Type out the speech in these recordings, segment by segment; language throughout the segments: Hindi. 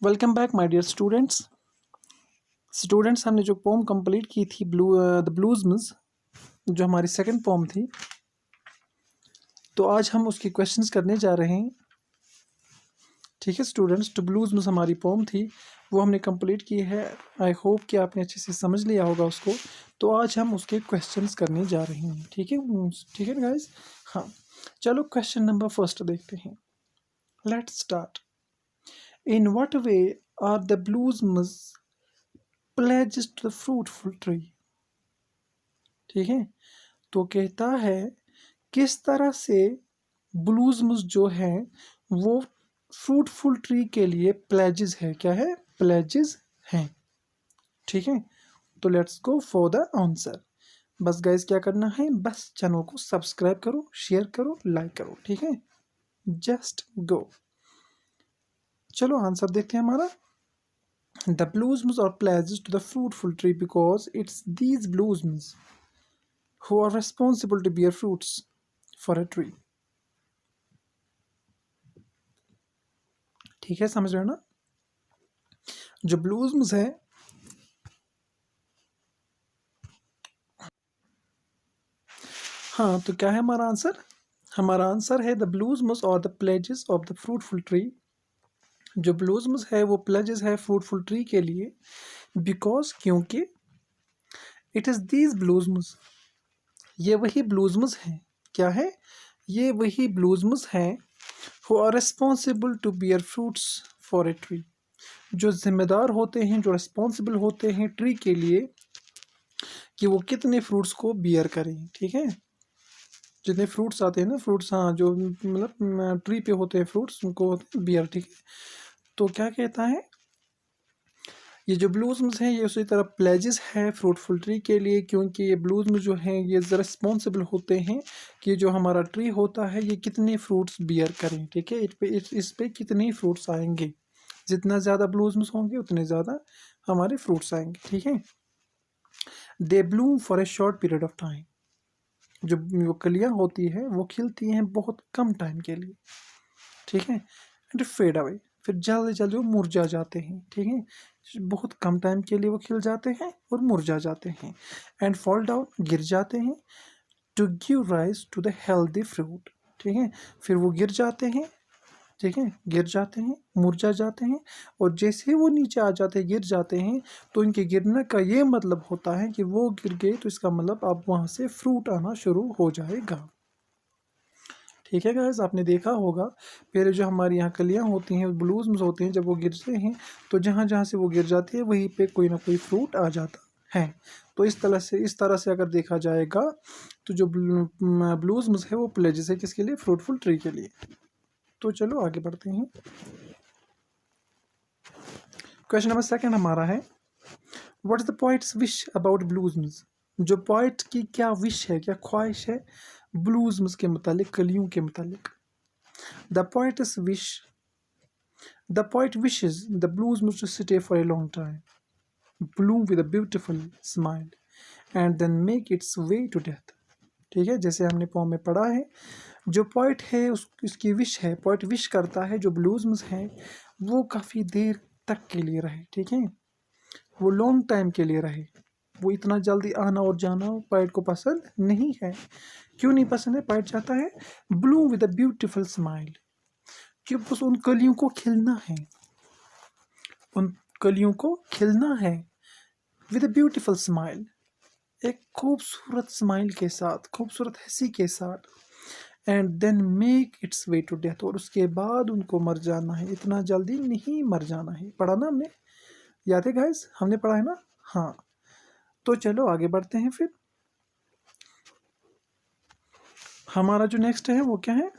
Welcome back my dear students हमने जो पोम कंप्लीट की थी द ब्लूज़ जो हमारी सेकंड पोम थी। तो आज हम उसके क्वेश्चंस करने जा रहे हैं। ठीक है स्टूडेंट्स, जो ब्लूज़ हमारी पोम थी वो हमने कंप्लीट की है। आई होप कि आपने अच्छे से समझ लिया होगा उसको। तो आज हम उसके क्वेश्चंस करने जा रहे हैं। ठीक है गाइस। हाँ, चलो क्वेश्चन नंबर फर्स्ट देखते हैं। Let's start. In what way are the blues pledges to the fruitful tree। ठीक है, तो कहता है किस तरह से ब्लूज़म्स जो है वो फ्रूटफुल ट्री के लिए प्लेजेस है। क्या है? प्लेजेस हैं। ठीक है, तो let's go for the answer. बस गाइस क्या करना है, बस चैनल को सब्सक्राइब करो, शेयर करो, लाइक करो। ठीक है, जस्ट गो। चलो आंसर देखते हैं हमारा। The blossoms are pledges to the fruitful tree because it's these blossoms who are responsible to bear fruits for a tree। ठीक है, समझ रहे हो ना? जो ब्लूज़म्स है, हाँ, तो क्या है हमारा आंसर? हमारा आंसर है द ब्लूज़म्स और the pledges of the fruitful tree. जो ब्लूज़म्स है वो प्लेजेस है फ्रूटफुल ट्री के लिए, बिकॉज क्योंकि इट इज़ दीज ब्लूज़म्स, ये वही ब्लूज़म्स हैं। क्या है? ये वही ब्लूज़म्स हैं who are responsible to bear fruits for a tree. जो जिम्मेदार होते हैं, जो रिस्पॉन्सिबल होते हैं ट्री के लिए कि वो कितने फ्रूट्स को बियर करें। ठीक है, जितने फ्रूट्स आते हैं ना, फ्रूट्स, हाँ, जो मतलब ट्री पे होते हैं फ्रूट्स, उनको होते हैं बियर। ठीक है, तो क्या कहता है, ये जो ब्लूज़म्स हैं ये उसी तरह प्लेजेस है फ्रूटफुल ट्री के लिए, क्योंकि ये ब्लूज़म्स जो हैं ये रिस्पॉन्सिबल होते हैं कि जो हमारा ट्री होता है ये कितने फ्रूट्स बियर करें। ठीक है, इस पे कितने फ्रूट्स आएंगे। जितना ज़्यादा ब्लूज़म्स होंगे उतने ज़्यादा हमारे फ्रूट्स आएंगे। ठीक है, they bloom for a short period of time. जो वो कलियाँ होती है वो खिलती हैं बहुत कम टाइम के लिए। ठीक है, एंड फेड अवे, फिर जल्दी जल्दी वो मुरझा जाते हैं। ठीक है, बहुत कम टाइम के लिए वो खिल जाते हैं और मुरझा जाते हैं। एंड फॉल डाउन, गिर जाते हैं। To give rise to the healthy fruit. ठीक है, फिर वो गिर जाते हैं। ठीक है, गिर जाते हैं, मुरझा जाते हैं, और जैसे ही वो नीचे आ जाते हैं, गिर जाते हैं, तो इनके गिरने का ये मतलब होता है कि वो गिर गए, तो इसका मतलब अब वहाँ से फ्रूट आना शुरू हो जाएगा। ठीक है गाइस, आपने देखा होगा पहले जो हमारी यहाँ कलियाँ होती हैं, ब्लूज़म्स होते हैं, जब वो गिरते हैं तो जहाँ जहाँ से वो गिर जाती है वहीं पे कोई ना कोई फ्रूट आ जाता है। तो इस तरह से अगर देखा जाएगा तो जो ब्लूज़म्स है वो प्लेजेस है किसके लिए? फ्रूटफुल ट्री के लिए। तो चलो आगे बढ़ते हैं। क्वेश्चन नंबर सेकंड हमारा है, what is the poet's wish about blossoms. जो पोइट की क्या विश है, क्या ख्वाहिश है ब्लूज़म्स के मुतालिक, कलियों के मुतालिक। The poet's wish The poet wishes the blossoms to stay for a long time, bloom with a beautiful smile, and then make its way to death। ठीक है, जैसे हमने पोम में पढ़ा है, जो पोइट है उसकी विश है, पोइट विश करता है जो ब्लूज़म्स हैं वो काफ़ी देर तक के लिए रहे। ठीक है, वो लॉन्ग टाइम के लिए रहे। वो इतना जल्दी आना और जाना पोइट को पसंद नहीं है। क्यों नहीं पसंद है? पोइट चाहता है Bloom with a beautiful smile, कि बस उन कलियों को खिलना है, उन कलियों को खिलना है विद अ ब्यूटीफुल स्माइल, एक खूबसूरत स्माइल के साथ, खूबसूरत हंसी के साथ। And then make its way to death, और उसके बाद उनको मर जाना है। इतना जल्दी नहीं मर जाना है। पढ़ा ना हमने? याद है गाइस? हमने पढ़ा है ना? हाँ, तो चलो आगे बढ़ते हैं। फिर हमारा जो नेक्स्ट है वो क्या है?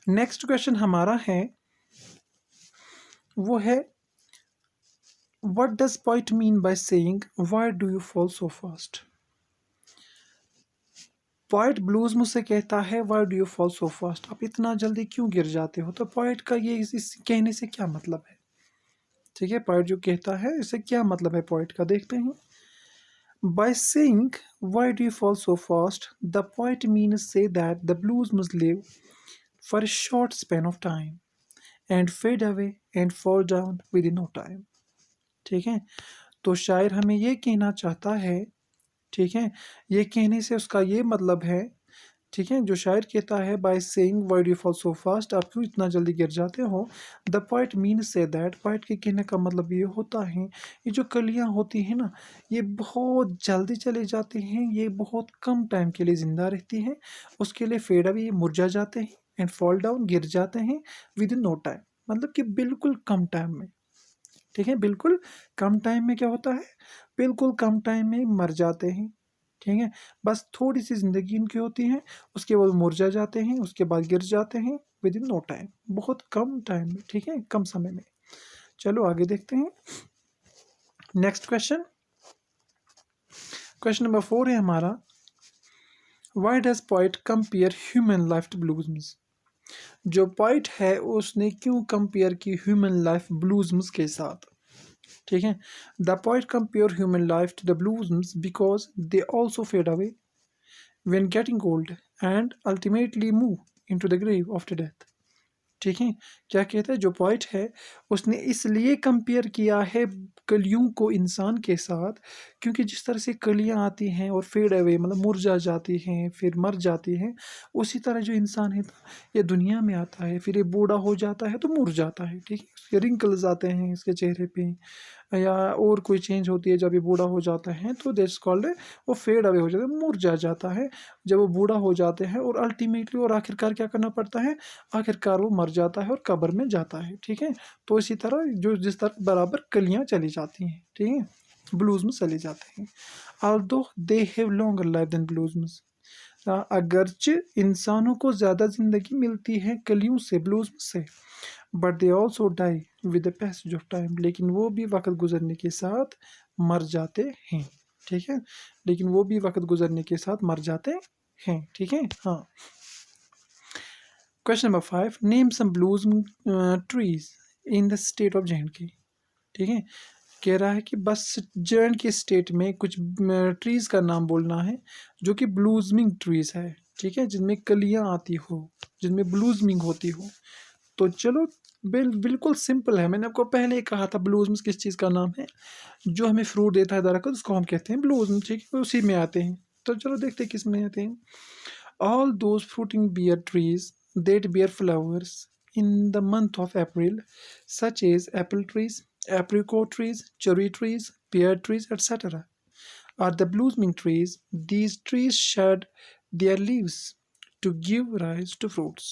नेक्स्ट क्वेश्चन हमारा है वो है, what does poet mean by saying why do you fall so fast. Poet blues मुझसे कहता है why do you fall so fast, आप इतना जल्दी क्यों गिर जाते हो। तो पोइट का ये इस कहने से क्या मतलब है? ठीक है, पोइट जो कहता है इससे क्या मतलब है पोइट का, देखते हैं। By saying why do you fall so fast, the poet means say that the blues must live for a short span of time and fade away and fall down within no time. ठीक है, तो शायर हमें ये कहना चाहता है, ठीक है, ये कहने से उसका ये मतलब है, ठीक है, जो शायर कहता है bye saying why do you fall so fast, आप क्यों इतना जल्दी गिर जाते हो, the poet mean say that, poet के कहने का मतलब ये होता है, ये जो कलियां होती हैं ना, ये बहुत जल्दी चले जाती हैं, ये बहुत कम टाइम के लिए ज़िंदा रहती हैं, उसके लिए फेड अवे, ये मुरझा जाते हैं, एंड फॉल डाउन, गिर जाते हैं, विद इन नो टाइम, मतलब कि बिल्कुल कम टाइम में। ठीक है, बिल्कुल कम टाइम में क्या होता है, बिल्कुल कम टाइम में मर जाते हैं। ठीक है, बस थोड़ी सी ज़िंदगी इनकी होती है, उसके बाद मुरझा जाते हैं, उसके बाद गिर जाते हैं, विद इन नो टाइम, बहुत कम टाइम में, ठीक है, कम समय में। चलो आगे देखते हैं नेक्स्ट क्वेश्चन। क्वेश्चन नंबर 4 है हमारा, why does poet compare human life to blossoms. जो पोइट है उसने क्यों कंपेयर की ह्यूमन लाइफ ब्लूज़म्स के साथ। ठीक है, the poet compare human life to the blossoms because they also fade away when getting old and ultimately move into the grave after death। ठीक है, क्या कहता है जो पोइट है, उसने इसलिए कंपेयर किया है कलियों को इंसान के साथ, क्योंकि जिस तरह से कलियां आती हैं और फेड अवे मतलब मुरझा जाती हैं फिर मर जाती हैं, उसी तरह जो इंसान है ये दुनिया में आता है, फिर ये बूढ़ा हो जाता है तो मुरझाता है। ठीक है, उसके रिंकल्स आते हैं इसके चेहरे पे, या और कोई चेंज होती है, जब ये बूढ़ा हो जाता है तो दैट्स कॉल्ड, वो फेड अवे हो जाता है, मुरझा जाता है जब वो बूढ़ा हो जाते हैं, और अल्टीमेटली और आखिरकार क्या करना पड़ता है, आखिरकार वो मर जाता है और कब्र में जाता है। ठीक है, तो इसी तरह जो जिस तरह बराबर कलियां चली जाती हैं, ठीक है, ब्लूज में चले जाते हैं। Although they have longer life than blues में, अगरचे इंसानों को ज़्यादा ज़िंदगी मिलती है कलियों से, ब्लूज से, but they also die with the passage of time, लेकिन वो भी वक्त गुजरने के साथ मर जाते हैं। ठीक है, लेकिन वो भी वक्त गुजरने के साथ मर जाते हैं। ठीक है, हाँ। Question number 5, name some blues trees in the state of J. ठीक है, कह रहा है कि बस जे के स्टेट में कुछ ट्रीज का नाम बोलना है जो कि ब्लूजमिंग ट्रीज है। ठीक है, जिनमें कलियां आती हो, जिनमें ब्लूजमिंग होती हो। तो चलो बिल्कुल सिंपल है, मैंने आपको पहले ही कहा था ब्लूजम्स किस चीज़ का नाम है, जो हमें फ्रूट देता है दरख्त, उसको हम कहते हैं ब्लूजम। ठीक है, उसी में आते हैं। तो चलो देखते हैं किस में आते हैं। All those fruiting bear trees that bear flowers in the month of April such as apple trees, apricot trees, cherry trees, pear trees, etc. are the blooming trees. These trees shed their leaves to give rise to fruits।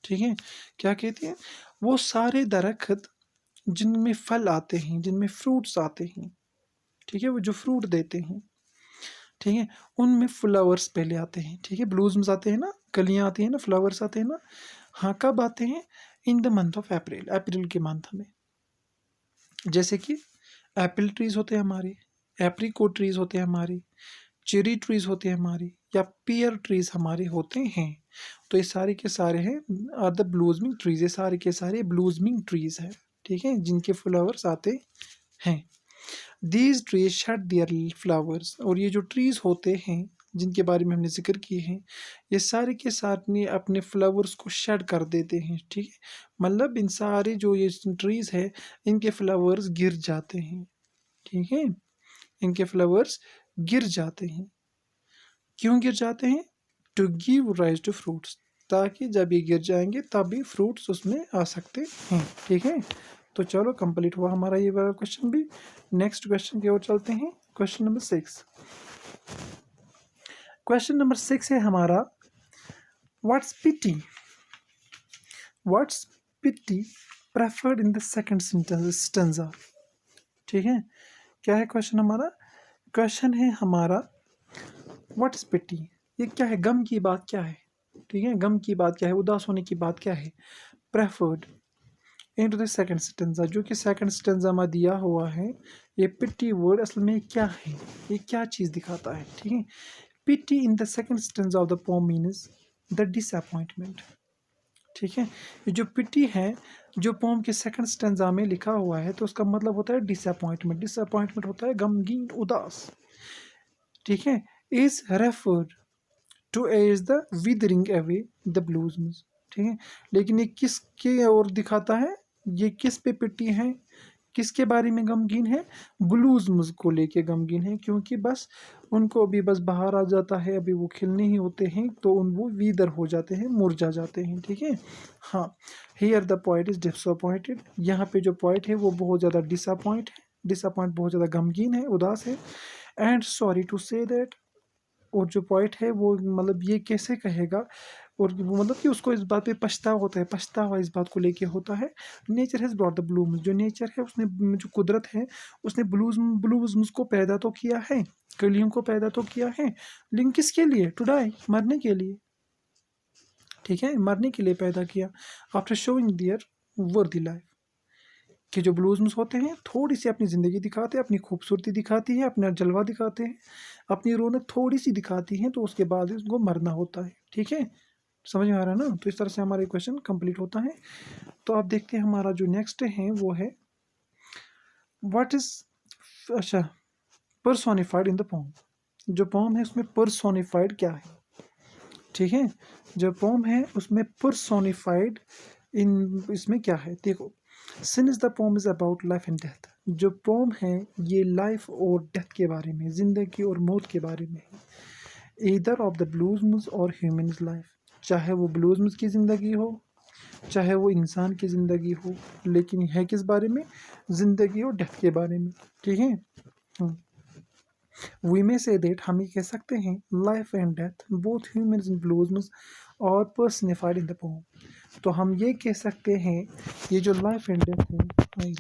ठीक है, क्या कहते हैं, वो सारे दरख्त जिनमें फल आते हैं, जिनमें फ्रूट्स आते हैं, ठीक है, वो जो फ्रूट देते हैं, ठीक है, उनमें फ्लावर्स पहले आते हैं। ठीक है, ब्लूजम्स आते हैं ना, कलियां आती हैं ना, फ्लावर्स आते हैं ना। हाँ, कब आते हैं, in the month of April, अप्रैल के मंथ में। जैसे कि एप्पल ट्रीज होते हैं हमारे, एप्रिकोट ट्रीज होते हैं हमारे, चेरी ट्रीज होते हैं हमारे, या पियर ट्रीज हमारे होते हैं। तो ये सारे के सारे हैं आर द ब्लूजमिंग ट्रीज, ये सारे के सारे ब्लूजमिंग ट्रीज हैं। ठीक है, जिनके फ्लावर्स आते हैं। These trees shade there flowers, और ये जो ट्रीज होते हैं जिनके बारे में हमने जिक्र किए हैं, ये सारे के सारे अपने फ्लावर्स को शेड कर देते हैं। ठीक है, मतलब इन सारे जो ये ट्रीज है, इनके फ्लावर्स गिर जाते हैं। ठीक है, इनके फ्लावर्स गिर जाते हैं। क्यों गिर जाते हैं, to give rise to fruits, ताकि जब ये गिर जाएंगे तभी फ्रूट्स उसमें आ सकते हैं। ठीक है, तो चलो कंप्लीट हुआ हमारा ये वाला क्वेश्चन भी। नेक्स्ट क्वेश्चन की ओर चलते हैं, क्वेश्चन नंबर 6। क्वेश्चन नंबर 6 है हमारा, what's pity, what's pity preferred in the second stanza. ठीक है, क्या है क्वेश्चन हमारा, क्वेश्चन है हमारा व्हाट्स पिटी, ये क्या है, गम की बात क्या है। ठीक है, गम की बात क्या है, उदास होने की बात क्या है, preferred into the second stanza, जो कि सेकंड स्टेंजा में दिया हुआ है। ये पिटी वर्ड असल में क्या है, ये क्या चीज़ दिखाता है। ठीक है, pity in the second stanza of the poem means the disappointment. ठीक है, ये जो पिटी है, जो पोम के सेकंड स्टेंजा में लिखा हुआ है, तो उसका मतलब होता है डिसअपॉइंटमेंट। डिसअपॉइंटमेंट होता है गमगीन, उदास। ठीक है, is referred to as the withering away the blues, ठीक है। लेकिन ये किसके और दिखाता है, ये किस पे पिट्टी है, किसके बारे में गमगीन है, ब्लूज़ को लेके गमगीन है, क्योंकि बस उनको अभी बस बाहर आ जाता है, अभी वो खिलने ही होते हैं तो वो वीदर हो जाते हैं, मुरझा जाते हैं, ठीक है। हाँ, here the poet is disappointed, यहाँ पे जो पोएट है वो बहुत ज़्यादा डिसअपॉइंट है, डिसअपॉइंट बहुत ज़्यादा गमगीन है, उदास है। And sorry to say that, और जो पोइट है वो मतलब ये कैसे कहेगा, और वो मतलब कि उसको इस बात पे पछतावा होता है, पछतावा इस बात को लेके होता है। Nature has brought the Bloom, जो नेचर है उसने, जो कुदरत है उसने ब्लूज को पैदा तो किया है, कलियों को पैदा तो किया है, लेकिन किसके लिए, टू डाई, मरने के लिए, ठीक है, मरने के लिए पैदा किया। आफ्टर शोइंग दियर वर्दी लाइफ, कि जो ब्लूज़म्स होते हैं थोड़ी सी अपनी ज़िंदगी दिखाते हैं, अपनी खूबसूरती दिखाती है, अपना जलवा दिखाते हैं, अपनी रौनक थोड़ी सी दिखाती हैं, तो उसके बाद उसको मरना होता है, ठीक है। समझ में आ रहा है ना। तो इस तरह से हमारा क्वेश्चन कंप्लीट होता है। तो आप देखते हैं हमारा जो नेक्स्ट है वो है व्हाट इज, अच्छा, पर्सोनिफाइड इन द पोम, जो पोम है उसमें पर्सोनिफाइड क्या है, ठीक है। जो पोम है उसमें पर्सोनिफाइड इन, इसमें क्या है देखो। Since is the poem is about life and death, जो पोम है ये लाइफ और डेथ के बारे में, जिंदगी और मौत के बारे में है। ईदर ऑफ द ब्लूज़म्स और ह्यूमन लाइफ, चाहे वो ब्लूज़म्स की ज़िंदगी हो, चाहे वो इंसान की ज़िंदगी हो, लेकिन है किस बारे में, ज़िंदगी और डेथ के बारे में, ठीक है। वी मे से दैट, हम ये कह सकते हैं life and death both human in blossoms और पर्सनिफाइड इन द पोम। तो हम ये कह सकते हैं ये जो लाइफ एंड डेथ है,